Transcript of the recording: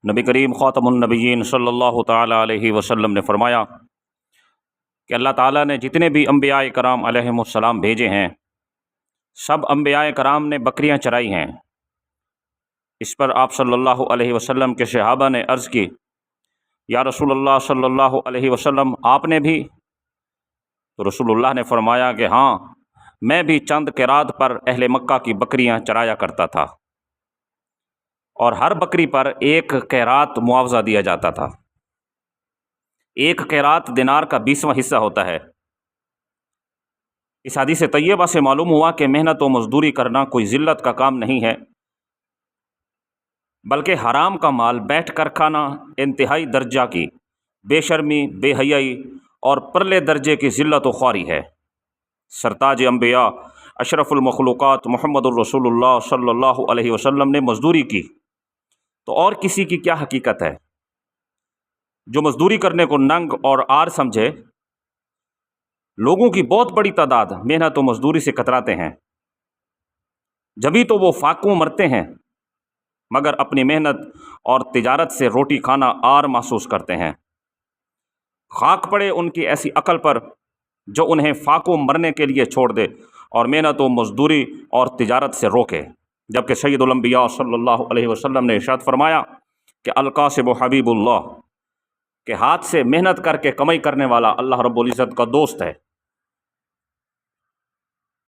نبی کریم خاتم النبیین صلی اللہ تعالیٰ علیہ وسلم نے فرمایا کہ اللہ تعالیٰ نے جتنے بھی انبیاء کرام علیہم السلام بھیجے ہیں، سب انبیاء کرام نے بکریاں چرائی ہیں۔ اس پر آپ صلی اللہ علیہ وسلم کے صحابہ نے عرض کی، یا رسول اللہ صلی اللہ علیہ وسلم آپ نے بھی؟ تو رسول اللہ نے فرمایا کہ ہاں، میں بھی چند قیراط پر اہل مکہ کی بکریاں چرایا کرتا تھا، اور ہر بکری پر 1 قیراط معاوضہ دیا جاتا تھا۔ 1 قیراط دینار کا 20واں حصہ ہوتا ہے۔ اس حدیث طیبہ سے معلوم ہوا کہ محنت و مزدوری کرنا کوئی ذلت کا کام نہیں ہے، بلکہ حرام کا مال بیٹھ کر کھانا انتہائی درجہ کی بے شرمی، بے حیائی اور پرلے درجے کی ذلت و خواری ہے۔ سرتاج انبیاء اشرف المخلوقات محمد الرسول اللہ صلی اللہ علیہ وسلم نے مزدوری کی، تو اور کسی کی کیا حقیقت ہے؟ جو مزدوری کرنے کو ننگ اور عار سمجھے، لوگوں کی بہت بڑی تعداد محنت و مزدوری سے کتراتے ہیں، جبھی تو وہ فاقوں مرتے ہیں، مگر اپنی محنت اور تجارت سے روٹی کھانا عار محسوس کرتے ہیں۔ خاک پڑے ان کی ایسی عقل پر جو انہیں فاقوں مرنے کے لیے چھوڑ دے اور محنت و مزدوری اور تجارت سے روکے، جبکہ سید الانبیاء صلی اللہ علیہ وسلم نے ارشاد فرمایا کہ القاسب حبیب اللہ، کہ ہاتھ سے محنت کر کے کمائی کرنے والا اللہ رب العزت کا دوست ہے۔